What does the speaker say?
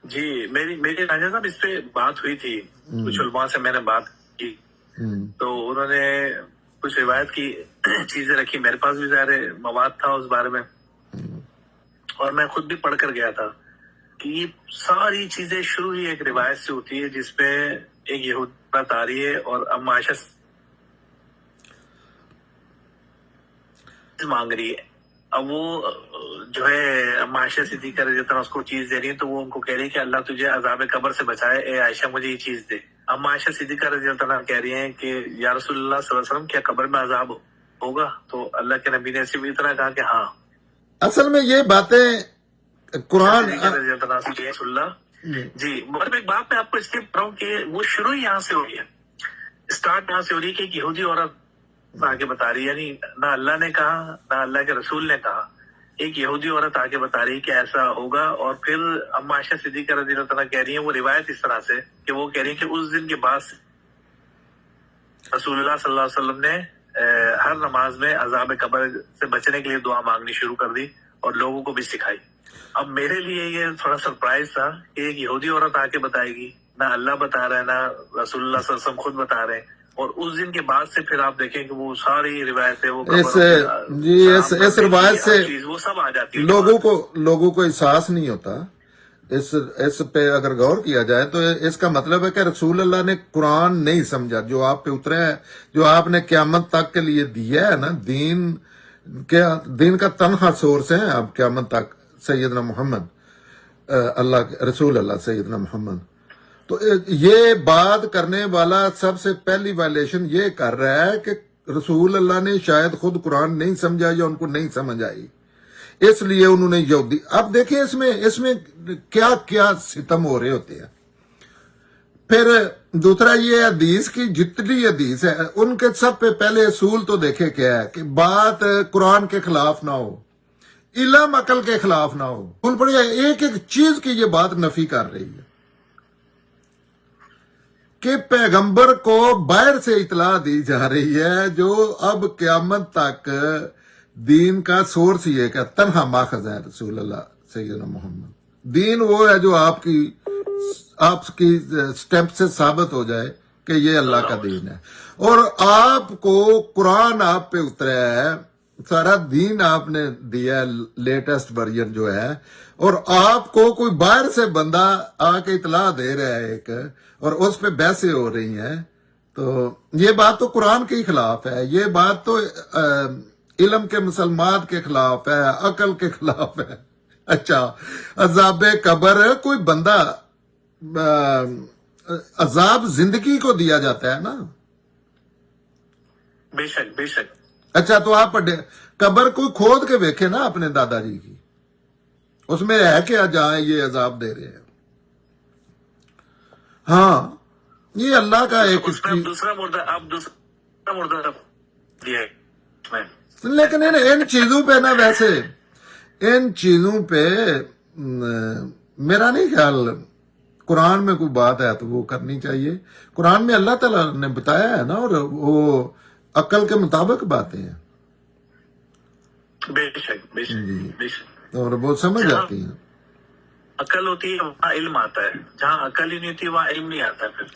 جی میری راجہ صاحب اس پہ بات ہوئی تھی، کچھ علماء سے میں نے بات کی تو انہوں نے کچھ روایت کی چیزیں رکھی، میرے پاس بھی ظاہر مواد تھا اس بارے میں، اور میں خود بھی پڑھ کر گیا تھا کہ یہ ساری چیزیں شروع ہی ایک روایت سے ہوتی ہے جس پہ ایک یہودیت آ رہی ہے اور ام عائشہ مانگ رہی ہے. اب وہ جو ہے ام عائشہ صدیقہ رضی اللہ عنہ اس کو چیز دے رہی ہے تو وہ ان کو کہہ رہی ہے کہ اللہ تجھے عذاب قبر سے بچائے، اے عائشہ مجھے یہ چیز دے. ام عائشہ صدیقہ رضی اللہ عنہ کہہ رہی ہیں کہ یا رسول اللہ صلی اللہ علیہ وسلم کیا قبر میں عذاب ہوگا؟ تو اللہ کے نبی نے اسی بھی طرح کہا کہ ہاں. اصل میں یہ باتیں قرآن جی مگر ایک بات میں آپ کو اس لیے بتا ہوں کہ وہ شروع ہی یہاں سے ہو رہی ہے، اسٹارٹ یہاں سے ہو رہی ہے کہ ایک یہودی عورت آگے بتا رہی ہے، یعنی نہ اللہ نے کہا نہ اللہ کے رسول نے کہا، ایک یہودی عورت آگے بتا رہی ہے کہ ایسا ہوگا. اور پھر ام عائشہ صدیقہ رضی اللہ عنہ کہہ رہی ہیں، وہ روایت اس طرح سے کہ وہ کہہ رہی ہیں کہ اس دن کے بعد رسول اللہ صلی اللہ علیہ وسلم نے ہر نماز میں عذاب قبر سے بچنے کے لیے دعا مانگنی شروع کر دی اور لوگوں کو بھی سکھائی. اب میرے لیے یہ تھوڑا سرپرائز تھا کہ ایک یہودی عورت آ کے بتائے گی، نہ اللہ بتا رہا ہے نہ رسول اللہ صلی اللہ علیہ وسلم خود بتا رہے ہیں، اور اس دن کے بعد سے پھر آپ دیکھیں کہ وہ ساری روایتیں وہ اس روایت سے وہ سب آ جاتی ہے. لوگوں کو احساس نہیں ہوتا. اس پہ اگر غور کیا جائے تو اس کا مطلب ہے کہ رسول اللہ نے قرآن نہیں سمجھا جو آپ پہ اترا ہے، جو آپ نے قیامت تک کے لیے دیا ہے نا. دین کا تنہا سورس ہے اب قیامت تک سیدنا محمد، رسول اللہ سیدنا محمد. تو یہ بات کرنے والا سب سے پہلی وائلیشن یہ کر رہا ہے کہ رسول اللہ نے شاید خود قرآن نہیں سمجھا یا ان کو نہیں سمجھ آئی، اس لیے انہوں نے یہودی. اب دیکھیں اس میں کیا کیا ستم ہو رہے ہوتے ہیں. پھر دوسرا یہ حدیث کی جتنی حدیث ہے ان کے سب پہ پہلے اصول تو دیکھے کیا ہے کہ بات قرآن کے خلاف نہ ہو، علم عقل کے خلاف نہ ہو. ان پر ایک ایک چیز کی یہ بات نفی کر رہی ہے کہ پیغمبر کو باہر سے اطلاع دی جا رہی ہے جو اب قیامت تک دین کا سورس یہ کہ تنہا ماخذ ہے رسول اللہ سیدنا محمد. دین وہ ہے جو آپ کی سٹیمپ سے ثابت ہو جائے کہ یہ اللہ کا دین ہے. اور آپ کو قرآن آپ پہ اترا ہے، سارا دین آپ نے دیا ہے، لیٹسٹ ورژن جو ہے، اور آپ کو کوئی باہر سے بندہ آ کے اطلاع دے رہا ہے ایک، اور اس پہ بحثیں ہو رہی ہیں. تو یہ بات تو قرآن کے خلاف ہے، یہ بات تو علم کے مسلمات کے خلاف ہے، عقل کے خلاف ہے. اچھا عذاب قبر کوئی بندہ عذاب زندگی کو دیا جاتا ہے نا. بے شک بے شک. اچھا تو آپ قبر کوئی کھود کے دیکھے نا اپنے دادا جی کی، اس میں ہے کیا جہاں یہ عذاب دے رہے ہیں. ہاں یہ اللہ کا ایک دوسرا مردہ دیا ہے. لیکن ان چیزوں پہ نا، ویسے ان چیزوں پہ میرا نہیں خیال قرآن میں کوئی بات ہے تو وہ کرنی چاہیے. قرآن میں اللہ تعالیٰ نے بتایا ہے نا، اور وہ عقل کے مطابق باتیں ہیں. بے شک بے شک بے شک. اور وہ سمجھ آتی ہیں. عقل ہوتی ہے وہاں علم آتا ہے، جہاں عقل ہی نہیں ہوتی وہاں علم نہیں آتا. پھر